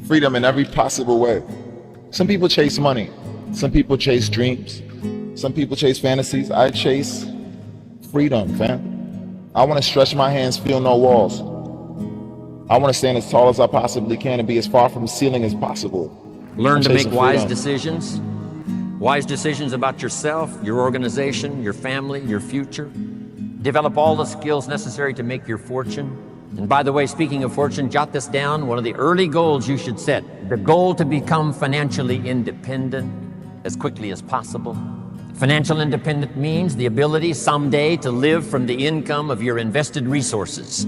Freedom in every possible way. Some people chase money. Some people chase dreams. Some people chase fantasies. I chase freedom, fam. I want to stretch my hands, feel no walls. I want to stand as tall as I possibly can and be as far from the ceiling as possible. Learn to make wise freedom. decisions. Wise decisions about yourself, your organization, your family, your future. Develop all the skills necessary to make your fortune. And by the way, speaking of fortune, jot this down. One of the early goals you should set, the goal to become financially independent as quickly as possible. Financial independence means the ability someday to live from the income of your invested resources.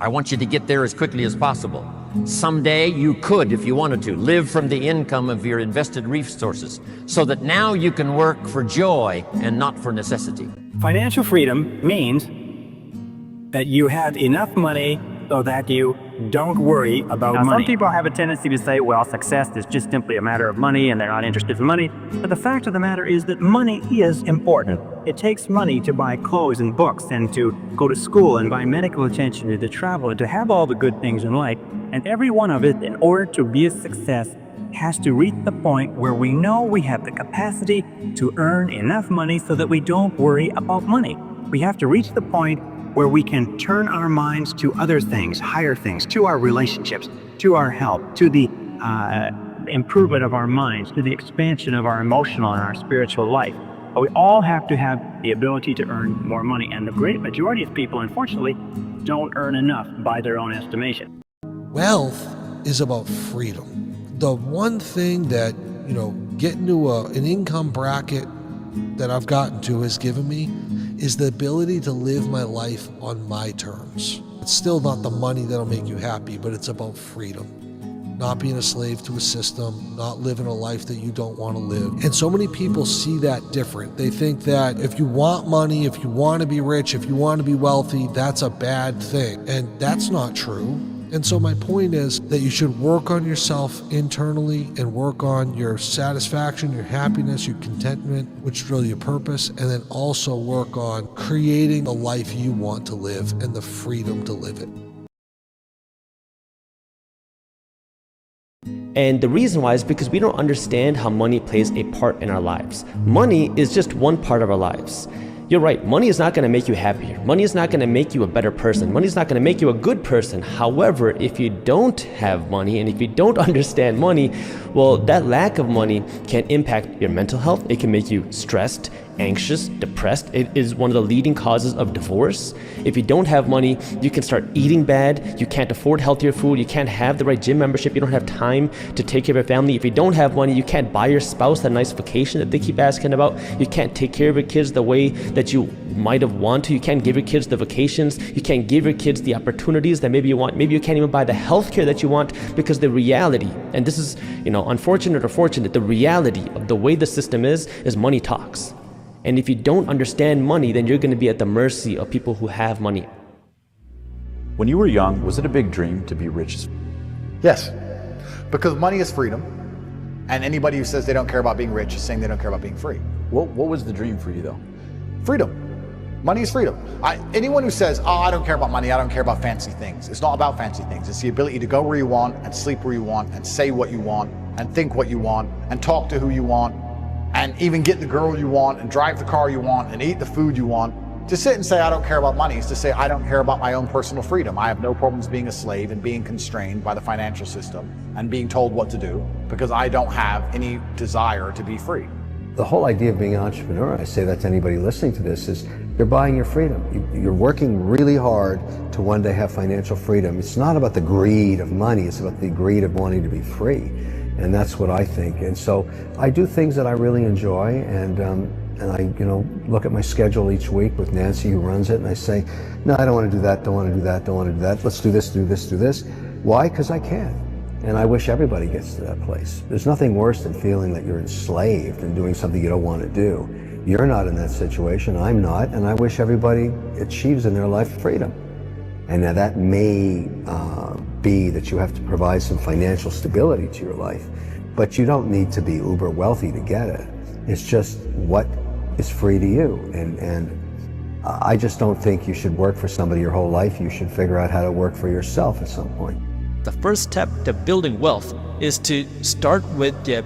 I want you to get there as quickly as possible. Someday you could, if you wanted to, live from the income of your invested resources so that now you can work for joy and not for necessity. Financial freedom means that you have enough money so that you don't worry about money. Some people have a tendency to say, well, success is just simply a matter of money and they're not interested in money. But the fact of the matter is that money is important. It takes money to buy clothes and books and to go to school and buy medical attention and to travel and to have all the good things in life. And every one of it, in order to be a success, has to reach the point where we know we have the capacity to earn enough money so that we don't worry about money. We have to reach the point where we can turn our minds to other things, higher things, to our relationships, to our health, to the improvement of our minds, to the expansion of our emotional and our spiritual life. But we all have to have the ability to earn more money. And the great majority of people, unfortunately, don't earn enough by their own estimation. Wealth is about freedom. The one thing that, getting to an income bracket that I've gotten to has given me is the ability to live my life on my terms. It's still not the money that'll make you happy, but it's about freedom. Not being a slave to a system, not living a life that you don't want to live. And so many people see that different. They think that if you want money, if you want to be rich, if you want to be wealthy, that's a bad thing. And that's not true. And so my point is that you should work on yourself internally and work on your satisfaction, your happiness, your contentment, which is really your purpose, and then also work on creating the life you want to live and the freedom to live it. And the reason why is because we don't understand how money plays a part in our lives. Money is just one part of our lives. You're right, money is not going to make you happier. Money is not going to make you a better person. Money is not going to make you a good person. However, if you don't have money and if you don't understand money, well, that lack of money can impact your mental health. It can make you stressed, anxious, depressed. It is one of the leading causes of divorce. If you don't have money, you can start eating bad. You can't afford healthier food. You can't have the right gym membership. You don't have time to take care of your family. If you don't have money, you can't buy your spouse that nice vacation that they keep asking about. You can't take care of your kids the way that you might have wanted to. You can't give your kids the vacations. You can't give your kids the opportunities that maybe you want. Maybe you can't even buy the health care that you want, because the reality, and this is, unfortunate or fortunate, the reality of the way the system is money talks. And if you don't understand money, then you're going to be at the mercy of people who have money. When you were young, was it a big dream to be rich? Yes, because money is freedom, and anybody who says they don't care about being rich is saying they don't care about being free. What was the dream for you though? Freedom. Money is freedom. Anyone who says, oh, I don't care about money, I don't care about fancy things. It's not about fancy things. It's the ability to go where you want and sleep where you want and say what you want and think what you want and talk to who you want and even get the girl you want and drive the car you want and eat the food you want. To sit and say, I don't care about money is to say, I don't care about my own personal freedom. I have no problems being a slave and being constrained by the financial system and being told what to do because I don't have any desire to be free. The whole idea of being an entrepreneur, I say that to anybody listening to this, is you're buying your freedom. You're working really hard to one day have financial freedom. It's not about the greed of money, it's about the greed of wanting to be free. And that's what I think. And so I do things that I really enjoy, and I look at my schedule each week with Nancy, who runs it, and I say, no, I don't want to do that, don't want to do that, don't want to do that. Let's do this, do this, do this. Why? Because I can. And I wish everybody gets to that place. There's nothing worse than feeling that you're enslaved and doing something you don't want to do. You're not in that situation, I'm not, and I wish everybody achieves in their life freedom. And now that may be that you have to provide some financial stability to your life, but you don't need to be uber wealthy to get it. It's just what is free to you. And I just don't think you should work for somebody your whole life. You should figure out how to work for yourself at some point. The first step to building wealth is to start with the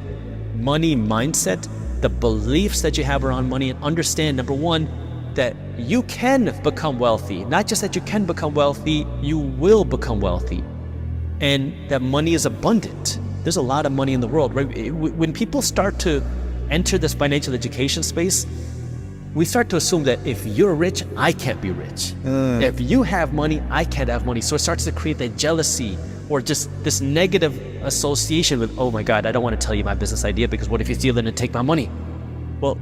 money mindset, the beliefs that you have around money, and understand, number one, that you can become wealthy. Not just that you can become wealthy, you will become wealthy. And that money is abundant. There's a lot of money in the world, right? When people start to enter this financial education space, we start to assume that if you're rich, I can't be rich. If you have money, I can't have money. So it starts to create that jealousy or just this negative association with, oh my God, I don't want to tell you my business idea because what if you steal it and take my money? Well,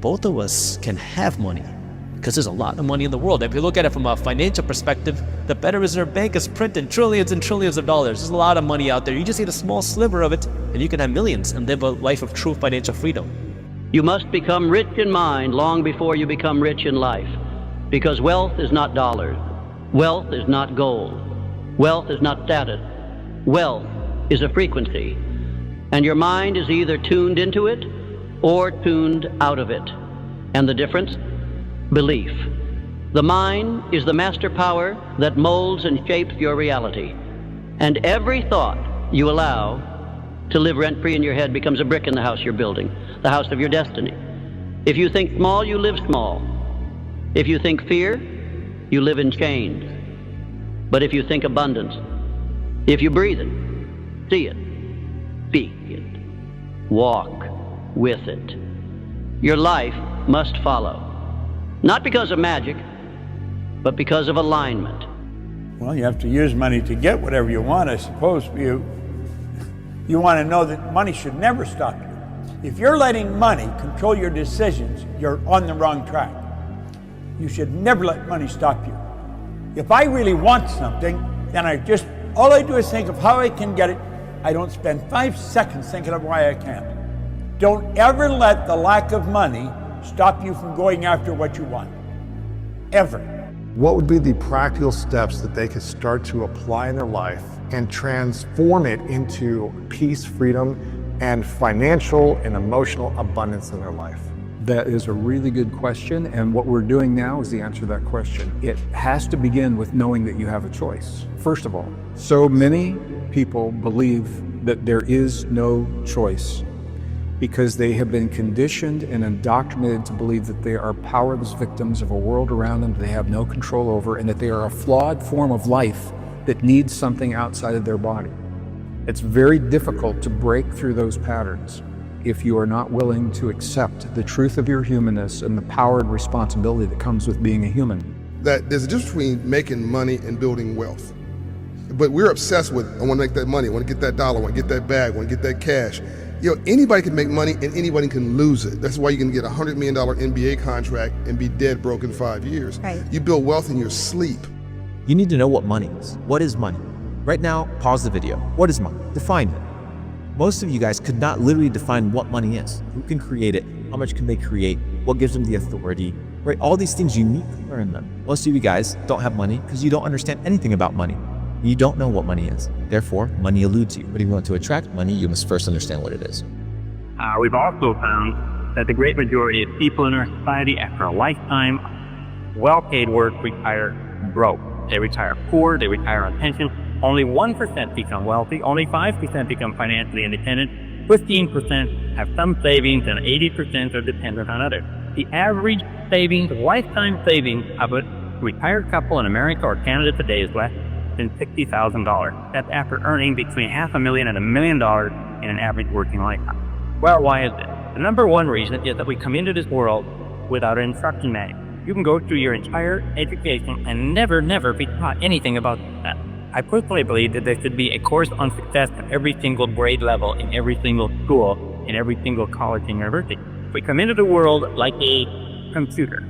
both of us can have money because there's a lot of money in the world. If you look at it from a financial perspective, the Federal Reserve Bank is printing trillions and trillions of dollars. There's a lot of money out there. You just need a small sliver of it and you can have millions and live a life of true financial freedom. You must become rich in mind long before you become rich in life, because wealth is not dollars. Wealth is not gold. Wealth is not status. Wealth is a frequency, and your mind is either tuned into it or tuned out of it. And the difference? Belief. The mind is the master power that molds and shapes your reality, and every thought you allow to live rent-free in your head becomes a brick in the house you're building, the house of your destiny. If you think small, you live small. If you think fear, you live in chains. But if you think abundance, if you breathe it, see it, speak it, walk with it, your life must follow. Not because of magic, but because of alignment. Well, you have to use money to get whatever you want, I suppose. You want to know that money should never stop you. If you're letting money control your decisions, you're on the wrong track. You should never let money stop you. If I really want something, then all I do is think of how I can get it. I don't spend 5 seconds thinking of why I can't. Don't ever let the lack of money stop you from going after what you want. Ever. What would be the practical steps that they could start to apply in their life and transform it into peace, freedom, and financial and emotional abundance in their life? That is a really good question, and what we're doing now is the answer to that question. It has to begin with knowing that you have a choice. First of all, so many people believe that there is no choice because they have been conditioned and indoctrinated to believe that they are powerless victims of a world around them that they have no control over, and that they are a flawed form of life that needs something outside of their body. It's very difficult to break through those patterns if you are not willing to accept the truth of your humanness and the power and responsibility that comes with being a human. That there's a difference between making money and building wealth. But we're obsessed with, I want to make that money, I want to get that dollar, I want to get that bag, I want to get that cash. Anybody can make money and anybody can lose it. That's why you can get a $100 million NBA contract and be dead broke in 5 years. Right. You build wealth in your sleep. You need to know what money is. What is money? Right now, pause the video. What is money? Define it. Most of you guys could not literally define what money is. Who can create it? How much can they create? What gives them the authority? Right? All these things you need to learn them. Most of you guys don't have money because you don't understand anything about money. You don't know what money is. Therefore, money eludes you. But if you want to attract money, you must first understand what it is. We've also found that the great majority of people in our society, after a lifetime well-paid work, retire broke. They retire poor, they retire on pension. Only 1% become wealthy, only 5% become financially independent, 15% have some savings, and 80% are dependent on others. The average savings, lifetime savings of a retired couple in America or Canada today is less than $60,000. That's after earning between $500,000 and $1 million in an average working lifetime. Well, why is this? The number one reason is that we come into this world without an instruction manual. You can go through your entire education and never be taught anything about that. I personally believe that there should be a course on success at every single grade level, in every single school, in every single college and university. We come into the world like a computer.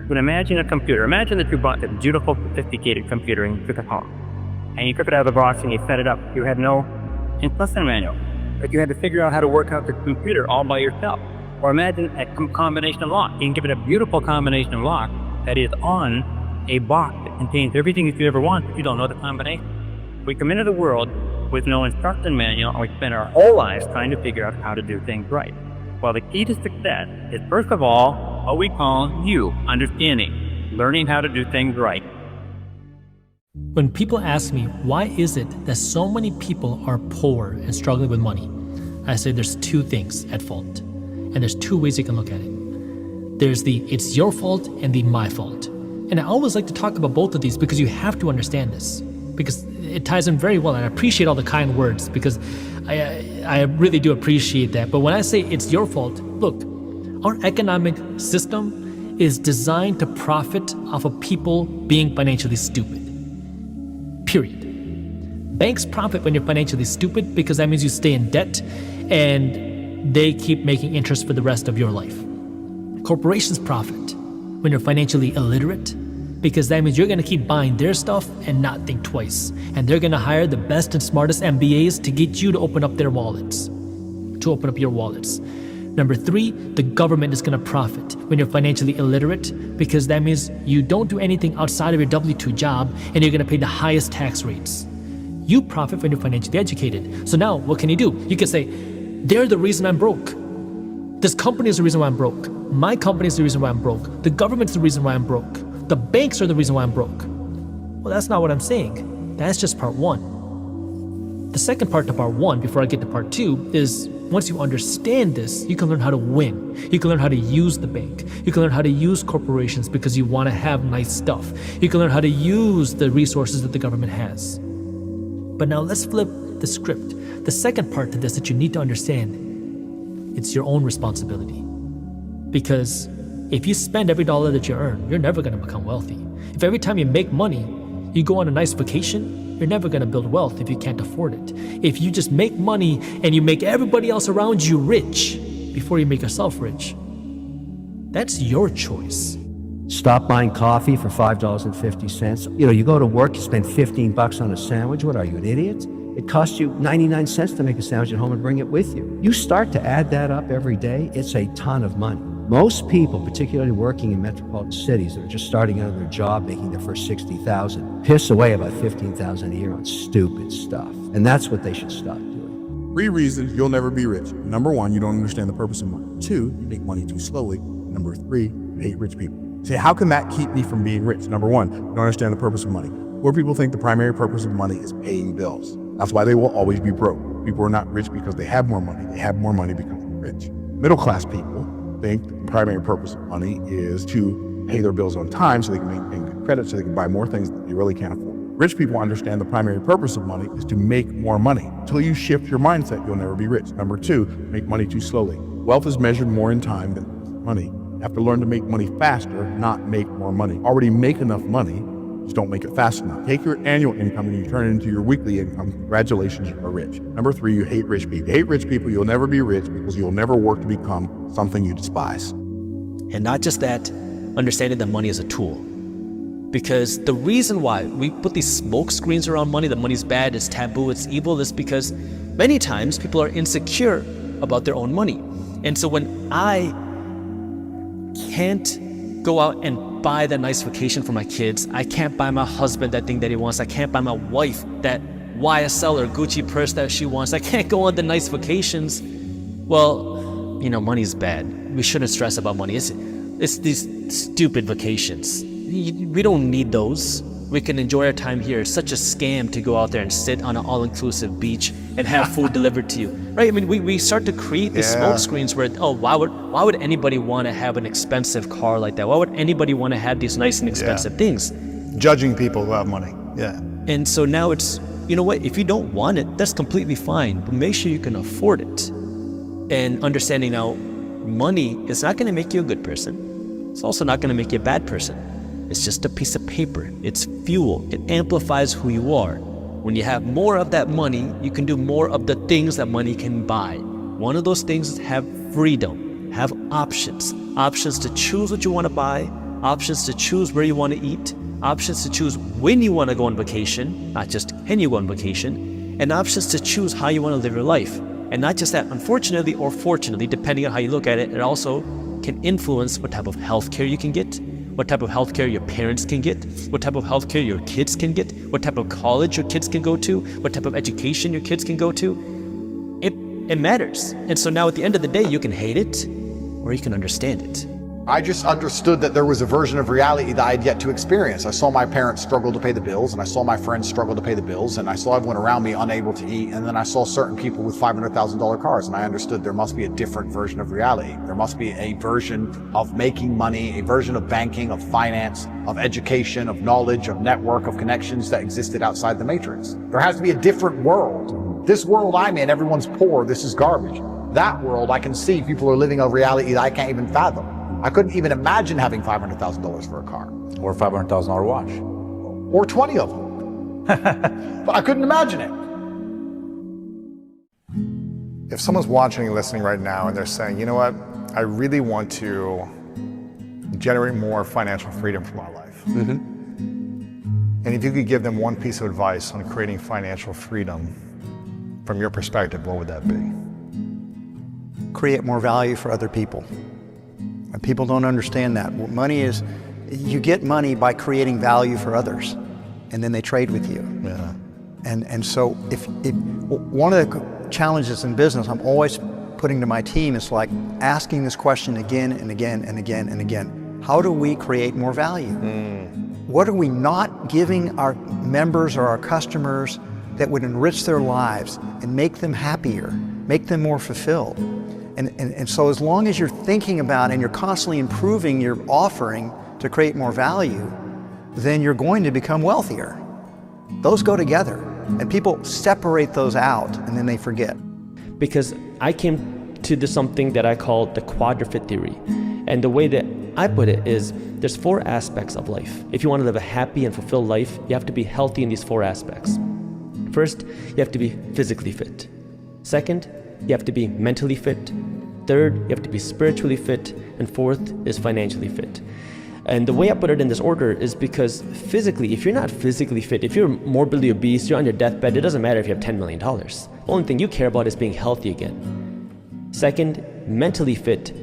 But imagine a computer. Imagine that you bought a beautiful, sophisticated computer and you took it home. And you took it out of the box and you set it up. You had no instruction manual. But you had to figure out how to work out the computer all by yourself. Or imagine a combination of locks. You can give it a beautiful combination of locks that is on a box that contains everything that you ever want, but you don't know the combination. We come into the world with no instruction manual, and we spend our whole lives trying to figure out how to do things right. Well, the key to success is, first of all, what we call understanding, learning how to do things right. When people ask me, why is it that so many people are poor and struggling with money? I say there's two things at fault. And there's two ways you can look at it. There's the it's your fault and the my fault. And I always like to talk about both of these because you have to understand this. Because it ties in very well, and I appreciate all the kind words because I really do appreciate that. But when I say it's your fault, look, our economic system is designed to profit off of people being financially stupid. Period. Banks profit when you're financially stupid because that means you stay in debt and they keep making interest for the rest of your life. Corporations profit when you're financially illiterate because that means you're going to keep buying their stuff and not think twice. And they're going to hire the best and smartest MBAs to get you to open up their wallets, to open up your wallets. Number 3, the government is going to profit when you're financially illiterate because that means you don't do anything outside of your W-2 job and you're going to pay the highest tax rates. You profit when you're financially educated. So now what can you do? You can say, they're the reason I'm broke. This company is the reason why I'm broke. My company is the reason why I'm broke. The government's the reason why I'm broke. The banks are the reason why I'm broke. Well, that's not what I'm saying. That's just part 1. The second part to part 1, before I get to part 2, is once you understand this, you can learn how to win. You can learn how to use the bank. You can learn how to use corporations because you want to have nice stuff. You can learn how to use the resources that the government has. But now let's flip the script. The second part to this that you need to understand, it's your own responsibility. Because if you spend every dollar that you earn, you're never going to become wealthy. If every time you make money, you go on a nice vacation, you're never going to build wealth if you can't afford it. If you just make money and you make everybody else around you rich before you make yourself rich, that's your choice. Stop buying coffee for $5.50. You go to work, you spend $15 on a sandwich. What are you, an idiot? It costs you 99 cents to make a sandwich at home and bring it with you. You start to add that up every day, it's a ton of money. Most people, particularly working in metropolitan cities that are just starting out of their job, making their first $60,000, piss away about $15,000 a year on stupid stuff. And that's what they should stop doing. 3 reasons you'll never be rich. Number 1, you don't understand the purpose of money. 2, you make money too slowly. Number 3, you hate rich people. Say, how can that keep me from being rich? Number 1, you don't understand the purpose of money. Poor people think the primary purpose of money is paying bills. That's why they will always be broke. People are not rich because they have more money. They have more money because they're rich. Middle class people think the primary purpose of money is to pay their bills on time so they can maintain good credit so they can buy more things that they really can't afford. Rich people understand the primary purpose of money is to make more money. Until you shift your mindset, you'll never be rich. Number 2, make money too slowly. Wealth is measured more in time than money. You have to learn to make money faster, not make more money. Already make enough money, just don't make it fast enough. Take your annual income and you turn it into your weekly income. Congratulations, you are rich. Number 3, you hate rich people. You hate rich people, you'll never be rich because you'll never work to become something you despise. And not just that, understanding that money is a tool. Because the reason why we put these smoke screens around money, that money's bad, it's taboo, it's evil, is because many times people are insecure about their own money. And so when I can't go out and buy that nice vacation for my kids, I can't buy my husband that thing that he wants, I can't buy my wife that YSL or Gucci purse that she wants, I can't go on the nice vacations, well, money's bad. We shouldn't stress about money. It's these stupid vacations. We don't need those. We can enjoy our time here. It's such a scam to go out there and sit on an all-inclusive beach and have food delivered to you, right? I mean, we start to create these smoke screens where, why would anybody want to have an expensive car like that? Why would anybody want to have these nice and expensive things? Judging people who have money, And so now it's, you know what, if you don't want it, that's completely fine, but make sure you can afford it. And understanding now, money is not going to make you a good person. It's also not going to make you a bad person. It's just a piece of paper. It's fuel. It amplifies who you are. When you have more of that money, you can do more of the things that money can buy. One of those things is have freedom, have options. Options to choose what you want to buy, options to choose where you want to eat, options to choose when you want to go on vacation, not just can you go on vacation, and options to choose how you want to live your life. And not just that, unfortunately or fortunately, depending on how you look at it, it also can influence what type of healthcare you can get, what type of healthcare your parents can get, what type of healthcare your kids can get, what type of college your kids can go to, what type of education your kids can go to. It matters. And so now at the end of the day, you can hate it or you can understand it. I just understood that there was a version of reality that I had yet to experience. I saw my parents struggle to pay the bills, and I saw my friends struggle to pay the bills, and I saw everyone around me unable to eat, and then I saw certain people with $500,000 cars, and I understood there must be a different version of reality. There must be a version of making money, a version of banking, of finance, of education, of knowledge, of network, of connections that existed outside the matrix. There has to be a different world. This world I'm in, everyone's poor, this is garbage. That world, I can see people are living a reality that I can't even fathom. I couldn't even imagine having $500,000 for a car. Or a $500,000 watch. Or 20 of them. But I couldn't imagine it. If someone's watching and listening right now and they're saying, you know what, I really want to generate more financial freedom for my life. And if you could give them one piece of advice on creating financial freedom, from your perspective, what would that be? Create more value for other people. And people don't understand that. Money is, you get money by creating value for others, and then they trade with you. Yeah. And so if one of the challenges in business I'm always putting to my team is like asking this question again and again and again and again. How do we create more value? What are we not giving our members or our customers that would enrich their lives and make them happier, make them more fulfilled? And so as long as you're thinking about and you're constantly improving your offering to create more value, then you're going to become wealthier. Those go together, and people separate those out and then they forget. Because I came to something that I call the quadruped theory. And the way that I put it is there's 4 aspects of life. If you want to live a happy and fulfilled life, you have to be healthy in these 4 aspects. First, you have to be physically fit. Second, you have to be mentally fit. Third, you have to be spiritually fit. And fourth is financially fit. And the way I put it in this order is because physically, if you're not physically fit, if you're morbidly obese, you're on your deathbed, it doesn't matter if you have $10 million. The only thing you care about is being healthy again. Second, mentally fit.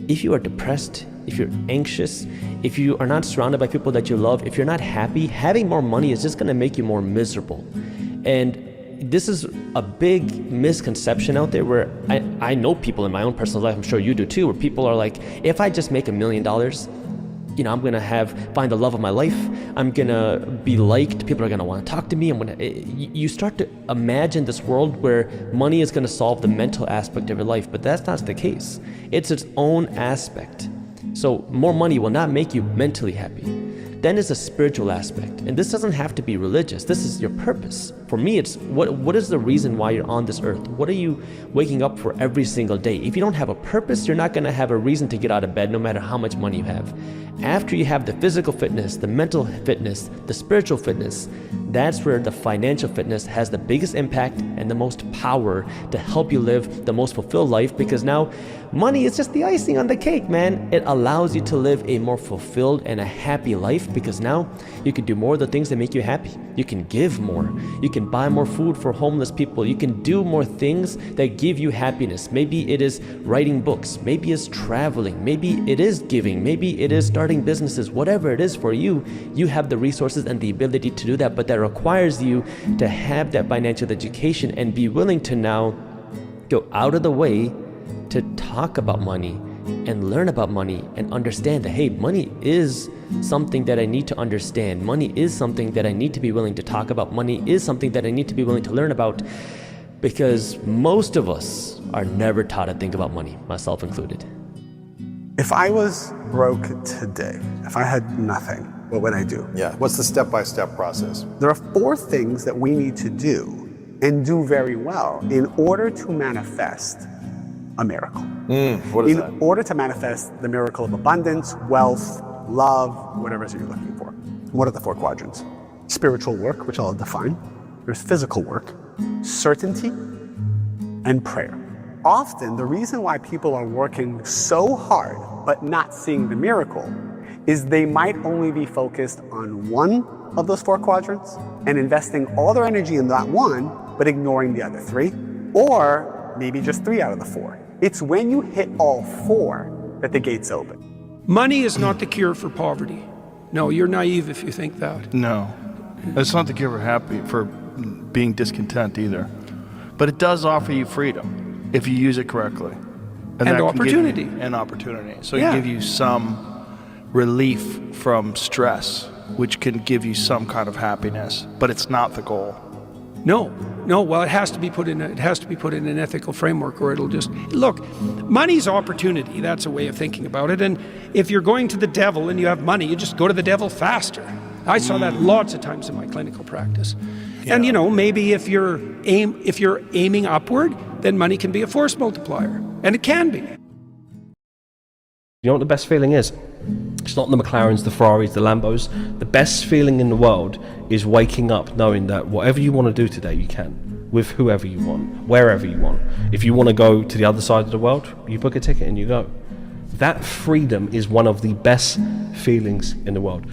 If you are depressed, if you're anxious, if you are not surrounded by people that you love, if you're not happy, having more money is just going to make you more miserable. And this is a big misconception out there where I know people in my own personal life, I'm sure you do too, where people are like, if I just make $1 million, you know, I'm gonna find the love of my life. I'm gonna be liked. People are gonna want to talk to me. You start to imagine this world where money is gonna solve the mental aspect of your life, but that's not the case. It's its own aspect. So more money will not make you mentally happy. Then there's a spiritual aspect, and this doesn't have to be religious. This is your purpose. For me, it's what is the reason why you're on this earth? What are you waking up for every single day? If you don't have a purpose, you're not gonna have a reason to get out of bed no matter how much money you have. After you have the physical fitness, the mental fitness, the spiritual fitness, that's where the financial fitness has the biggest impact and the most power to help you live the most fulfilled life, because now money is just the icing on the cake, man. It allows you to live a more fulfilled and a happy life, because now you can do more of the things that make you happy. You can give more. You can buy more food for homeless people. You can do more things that give you happiness. Maybe it is writing books. Maybe it's traveling. Maybe it is giving. Maybe it is starting businesses. Whatever it is for you, you have the resources and the ability to do that, but that requires you to have that financial education and be willing to now go out of the way to talk about money and learn about money and understand that, hey, money is something that I need to understand. Money is something that I need to be willing to talk about. Money is something that I need to be willing to learn about, because most of us are never taught to think about money, myself included. If I was broke today, if I had nothing, what would I do? Yeah, what's the step-by-step process? There are 4 things that we need to do and do very well in order to manifest a miracle. What is that? In order to manifest the miracle of abundance, wealth, love, whatever it is you're looking for. What are the 4 quadrants? Spiritual work, which I'll define. There's physical work, certainty, and prayer. Often, the reason why people are working so hard but not seeing the miracle is they might only be focused on one of those 4 quadrants and investing all their energy in that one, but ignoring the other 3, or maybe just 3 out of the 4. It's when you hit all 4 that the gates open. Money is not the cure for poverty. No, you're naive if you think that. No, it's not the cure for being discontent either. But it does offer you freedom if you use it correctly. And that can opportunity. give you an opportunity. So Yeah. it give you some relief from stress, which can give you some kind of happiness, but it's not the goal. No. Well, it has to be put in an ethical framework, or it'll just look. Money's opportunity. That's a way of thinking about it. And if you're going to the devil and you have money, you just go to the devil faster. I saw that lots of times in my clinical practice. Yeah. And maybe if you're aiming upward, then money can be a force multiplier, and it can be. You know what the best feeling is? It's not the McLarens, the Ferraris, the Lambos. The best feeling in the world is waking up knowing that whatever you want to do today, you can, with whoever you want, wherever you want. If you want to go to the other side of the world, you book a ticket and you go. That freedom is one of the best feelings in the world.